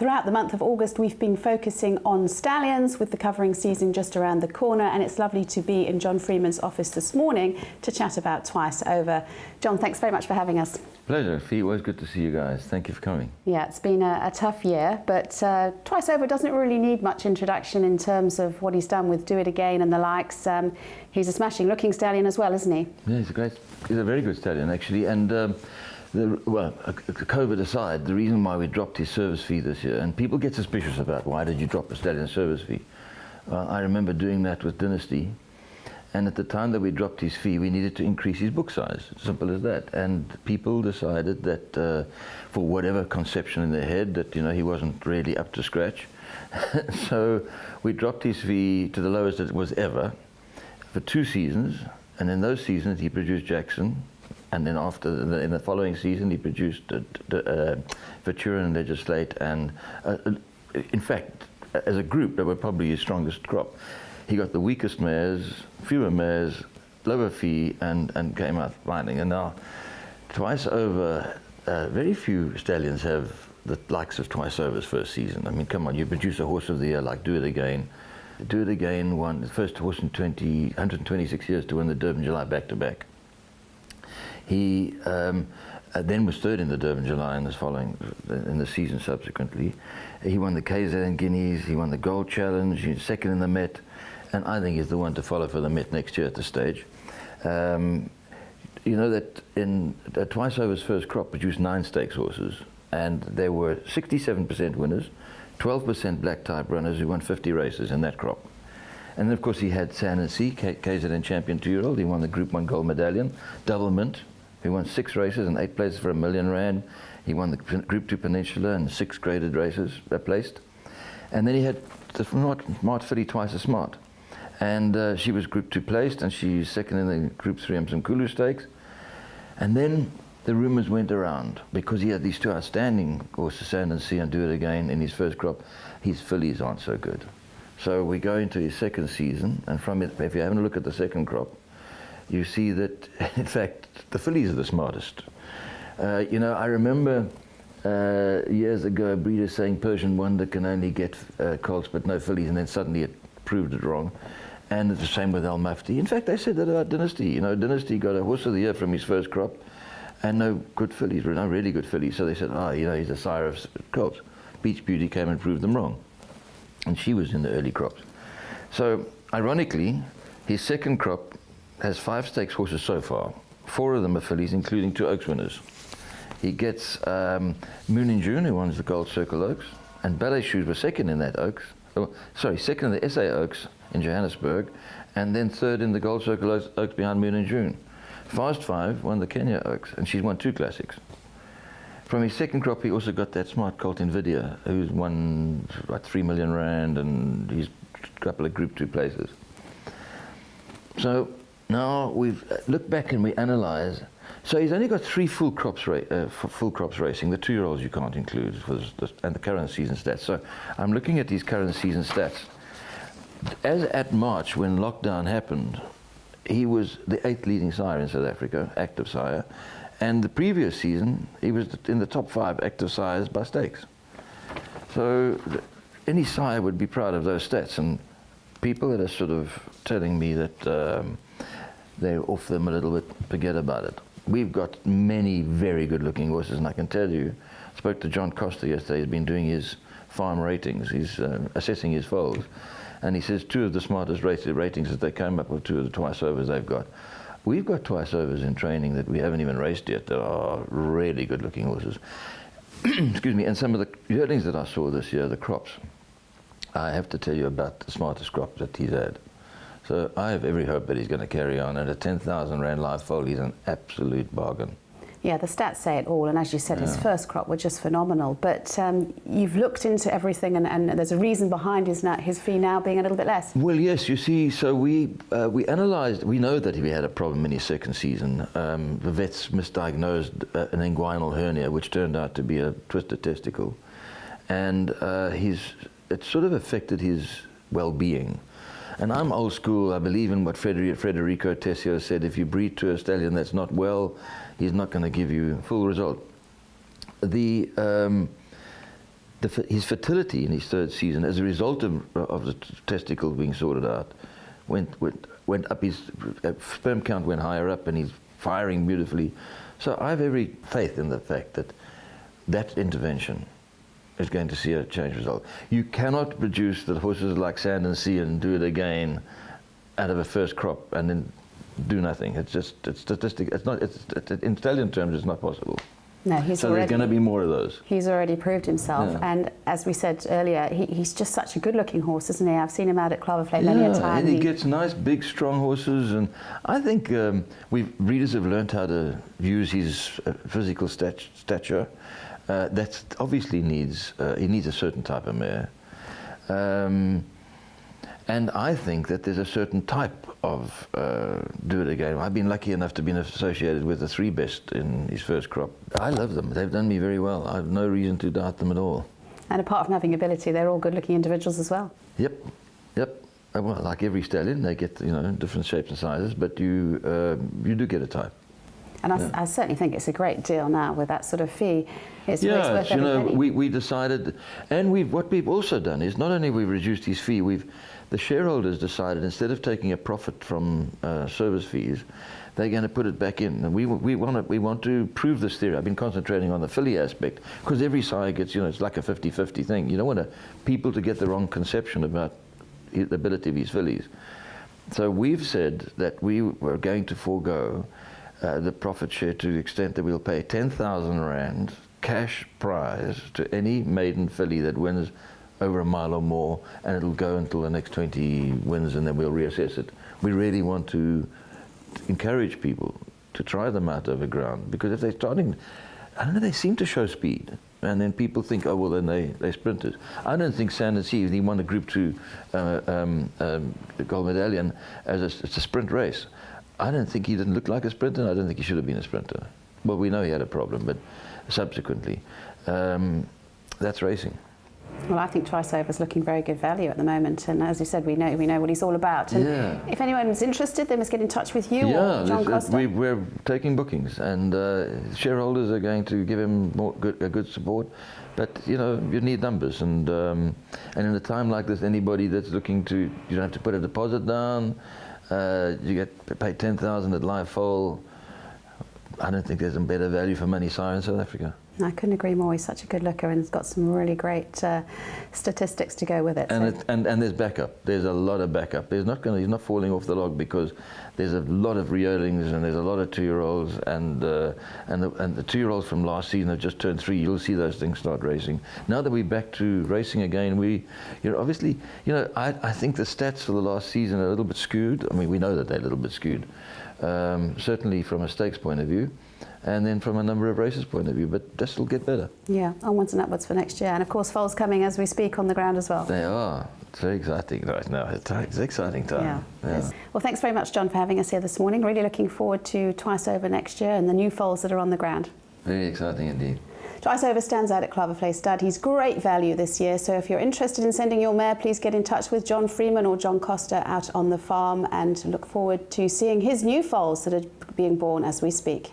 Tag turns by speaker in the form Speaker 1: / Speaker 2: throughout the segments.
Speaker 1: Throughout the month of August, we've been focusing on stallions with the covering season just around the corner, and it's lovely to be in John Freeman's office this morning to chat about Twice Over. John, thanks very much for having us.
Speaker 2: Pleasure, Fee. Always good to see you guys. Thank you for coming.
Speaker 1: Yeah, it's been a tough year, but Twice Over doesn't really need much introduction in terms of what he's done with Do It Again and the likes. He's a smashing looking stallion as well, isn't he?
Speaker 2: Yeah, he's a very good stallion, actually. And COVID aside, the reason why we dropped his service fee this year, and people get suspicious about why did you drop a stallion service fee. I remember doing that with Dynasty, and at the time that we dropped his fee, we needed to increase his book size, simple as that. And people decided that, for whatever conception in their head, that he wasn't really up to scratch. So we dropped his fee to the lowest it was ever for 2 seasons, and in those seasons he produced Jackson. And then in the following season, he produced Ventura and Legislate, and in fact, as a group, they were probably his strongest crop. He got the weakest mares, fewer mares, lower fee, and came out fighting. And now, Twice Over, very few stallions have the likes of Twice Over's first season. I mean, come on, you produce a horse of the year like Do It Again. Do It Again won the first horse in 126 years to win the Durban July back-to-back. He then was third in the Durban July in the season subsequently. He won the KZN Guineas, he won the Gold Challenge, he's second in the Met, and I think he's the one to follow for the Met next year at the stage. You know that Twice Over's first crop produced 9 stakes horses, and there were 67% winners, 12% black type runners who won 50 races in that crop. And then, of course, he had San & Sea, KZN champion 2-year-old. He won the Group 1 gold medallion. Double Mint, he won 6 races and 8 places for R1 million. He won the Group 2 Peninsula and 6 graded races placed. And then he had the Smart Filly Twice as Smart. And she was Group 2 placed, and she's second in the Group 3 Mzimkhulu Stakes. And then the rumors went around, because he had these 2 outstanding horses, San & Sea and Do It Again, in his first crop. His fillies aren't so good. So we go into his second season, and from it, if you're having a look at the second crop, you see that, in fact, the fillies are the smartest. I remember years ago a breeder saying Persian Wonder can only get colts but no fillies, and then suddenly it proved it wrong. And it's the same with Al Mufti. In fact, they said that about Dynasty. Dynasty got a horse of the year from his first crop, and no good fillies, no really good fillies. So they said, he's a sire of colts. Beach Beauty came and proved them wrong. And she was in the early crops. So, ironically, his second crop has 5 stakes horses so far. 4 of them are fillies, including 2 Oaks winners. He gets Moon in June, who won the Gold Circle Oaks, and Ballet Shoes was second in that Oaks. Second in the SA Oaks in Johannesburg, and then third in the Gold Circle Oaks behind Moon in June. Fast 5 won the Kenya Oaks, and she's won 2 classics. From his second crop, he also got that smart colt Nvidia, who's won about R3 million, and he's a couple of Group 2 places. So now we've looked back and we analyse. So he's only got 3 full crops racing. The 2-year-olds you can't include, and the current season stats. So I'm looking at these current season stats. As at March, when lockdown happened, he was the 8th leading sire in South Africa, active sire. And the previous season, he was in the top 5 active sires by stakes. So any sire would be proud of those stats. And people that are sort of telling me that they're off them a little bit, forget about it. We've got many very good-looking horses, and I can tell you, I spoke to John Costa yesterday. He's been doing his farm ratings. He's assessing his foals. And he says 2 of the smartest rated ratings that they came up with, 2 of the Twice Overs they've got. We've got Twice Overs in training that we haven't even raced yet that are really good-looking horses. Excuse me, and some of the yearlings that I saw this year, the crops, I have to tell you about the smartest crop that he's had. So I have every hope that he's going to carry on. At a 10,000 Rand live foal, he's an absolute bargain.
Speaker 1: Yeah, the stats say it all, and as you said, his first crop were just phenomenal. But you've looked into everything, and there's a reason behind his fee now being a little bit less. Well,
Speaker 2: yes, you see, so we analysed. We know that he had a problem in his second season. The vets misdiagnosed an inguinal hernia, which turned out to be a twisted testicle, and it sort of affected his well-being. And I'm old school. I believe in what Federico Tessio said. If you breed to a stallion that's not well, he's not going to give you full result. The his fertility in his third season, as a result of the testicle being sorted out, went up. His sperm count went higher up, and he's firing beautifully. So I have every faith in the fact that intervention is going to see a change result. You cannot produce the horses like Sand and Sea and do it again out of a first crop and then do nothing. It's statistic. In stallion terms, it's not possible.
Speaker 1: No,
Speaker 2: so there's going to be more of those.
Speaker 1: He's already proved himself,
Speaker 2: yeah.
Speaker 1: And as we said earlier, he's just such a good-looking horse, isn't he? I've seen him out at Claverfleet many a time.
Speaker 2: And he gets nice, big, strong horses, and I think breeders have learned how to use his physical stature. That obviously needs a certain type of mare, and I think that there's a certain type of Do It Again. I've been lucky enough to be associated with the 3 best in his first crop. I love them. They've done me very well. I have no reason to doubt them at all.
Speaker 1: And apart from having ability, they're all good-looking individuals as well.
Speaker 2: Yep. Well, like every stallion, they get different shapes and sizes, but you do get a type.
Speaker 1: And I certainly think it's a great deal now with that sort of fee. It's worth every penny.
Speaker 2: We decided, and what we've also done is not only we've reduced his fee, the shareholders decided instead of taking a profit from service fees, they're going to put it back in. And we want to prove this theory. I've been concentrating on the filly aspect because every sire gets, it's like a 50-50 thing. You don't want people to get the wrong conception about the ability of his fillies. So we've said that we were going to forego the profit share to the extent that we'll pay 10,000 Rand cash prize to any maiden filly that wins over a mile or more, and it'll go until the next 20 wins, and then we'll reassess it. We really want to encourage people to try them out over ground, because if they're starting, I don't know, they seem to show speed, and then people think, oh, well, then they're sprinters. I don't think Sand and Sea, he won a Group 2 gold medallion it's a sprint race. I don't think he didn't look like a sprinter, and I don't think he should have been a sprinter. Well, we know he had a problem, but subsequently, that's racing.
Speaker 1: Well, I think Twice Over is looking very good value at the moment, and as you said, we know what he's all about. And if anyone's interested, they must get in touch with you or John Costa.
Speaker 2: We're taking bookings, and shareholders are going to give him a good support. But you need numbers, and in a time like this, anybody that's looking to, you don't have to put a deposit down. You get paid 10,000 at live foal. I don't think there's a better value for money sire in South Africa.
Speaker 1: I couldn't agree more. He's such a good looker, and he's got some really great statistics to go with it.
Speaker 2: And there's backup. There's a lot of backup. He's not falling off the log, because there's a lot of reearlings and there's a lot of 2-year-olds, and the 2-year-olds from last season have just turned 3. You'll see those things start racing. Now that we're back to racing again, obviously, I think the stats for the last season are a little bit skewed. I mean, we know that they're a little bit skewed, certainly from a stakes point of view, and then from a number of races point of view, but this will get better. Yeah,
Speaker 1: onwards and upwards for next year. And of course, foals coming as we speak on the ground as well.
Speaker 2: They are. It's very exciting right now. It's an exciting time.
Speaker 1: Yeah. Well, thanks very much, John, for having us here this morning. Really looking forward to Twice Over next year and the new foals that are on the ground.
Speaker 2: Very exciting indeed.
Speaker 1: Twice Over stands out at Claverfleet Stud. He's great value this year, so if you're interested in sending your mare, please get in touch with John Freeman or John Costa out on the farm, and look forward to seeing his new foals that are being born as we speak.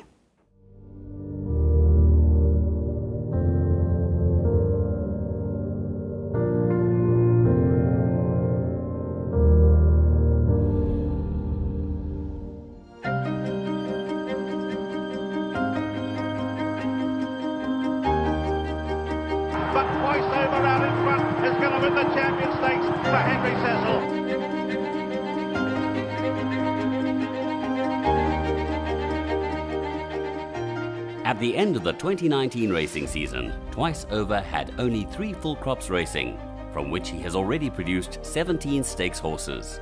Speaker 3: At the end of the 2019 racing season, Twice Over had only 3 full crops racing, from which he has already produced 17 stakes horses.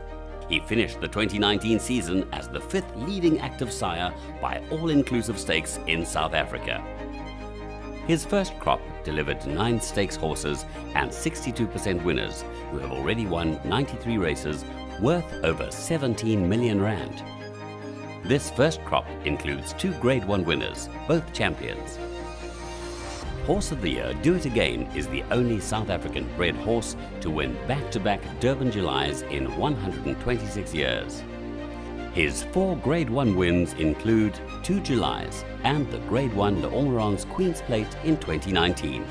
Speaker 3: He finished the 2019 season as the 5th leading active sire by all-inclusive stakes in South Africa. His first crop delivered 9 stakes horses and 62% winners, who have already won 93 races worth over 17 million rand. This first crop includes 2 Grade 1 winners, both champions. Horse of the Year Do It Again is the only South African bred horse to win back-to-back Durban Julys in 126 years. His 4 Grade 1 wins include 2 Julys and the Grade 1 L'Ormarins Queen's Plate in 2019.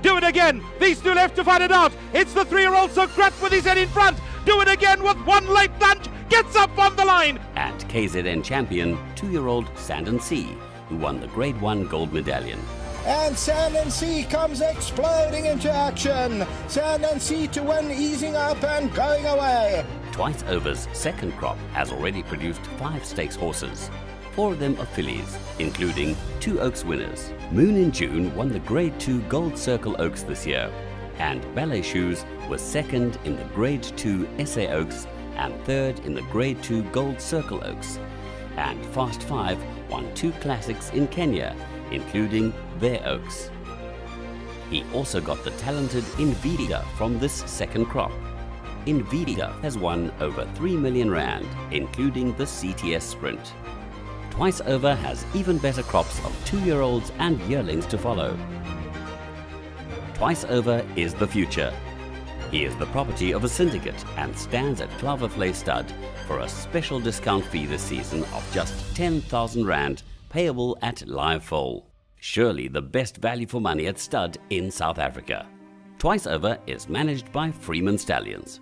Speaker 4: Do it again. These two left to find it out. It's the 3-year-old Socrat with his head in front. Do it again with one late lunge. Gets up on the line.
Speaker 3: And KZN champion, 2-year-old Sand and Sea, who won the Grade 1 gold medallion.
Speaker 5: And Sand and Sea comes exploding into action. Sand and Sea to win, easing up and going away.
Speaker 3: Twice Over's second crop has already produced 5 stakes horses. 4 of them are fillies, including 2 Oaks winners. Moon in June won the Grade 2 Gold Circle Oaks this year, and Ballet Shoes was second in the Grade 2 SA Oaks and third in the Grade 2 Gold Circle Oaks. And Fast 5 won 2 classics in Kenya, including their Oaks. He also got the talented Invida from this second crop. Invida has won over 3 million rand, including the CTS Sprint. Twice Over has even better crops of 2-year-olds and yearlings to follow. Twice Over is the future. He is the property of a syndicate and stands at Klavervlei Stud for a special discount fee this season of just 10,000 rand, payable at live foal. Surely the best value for money at stud in South Africa. Twice Over is managed by Freeman Stallions.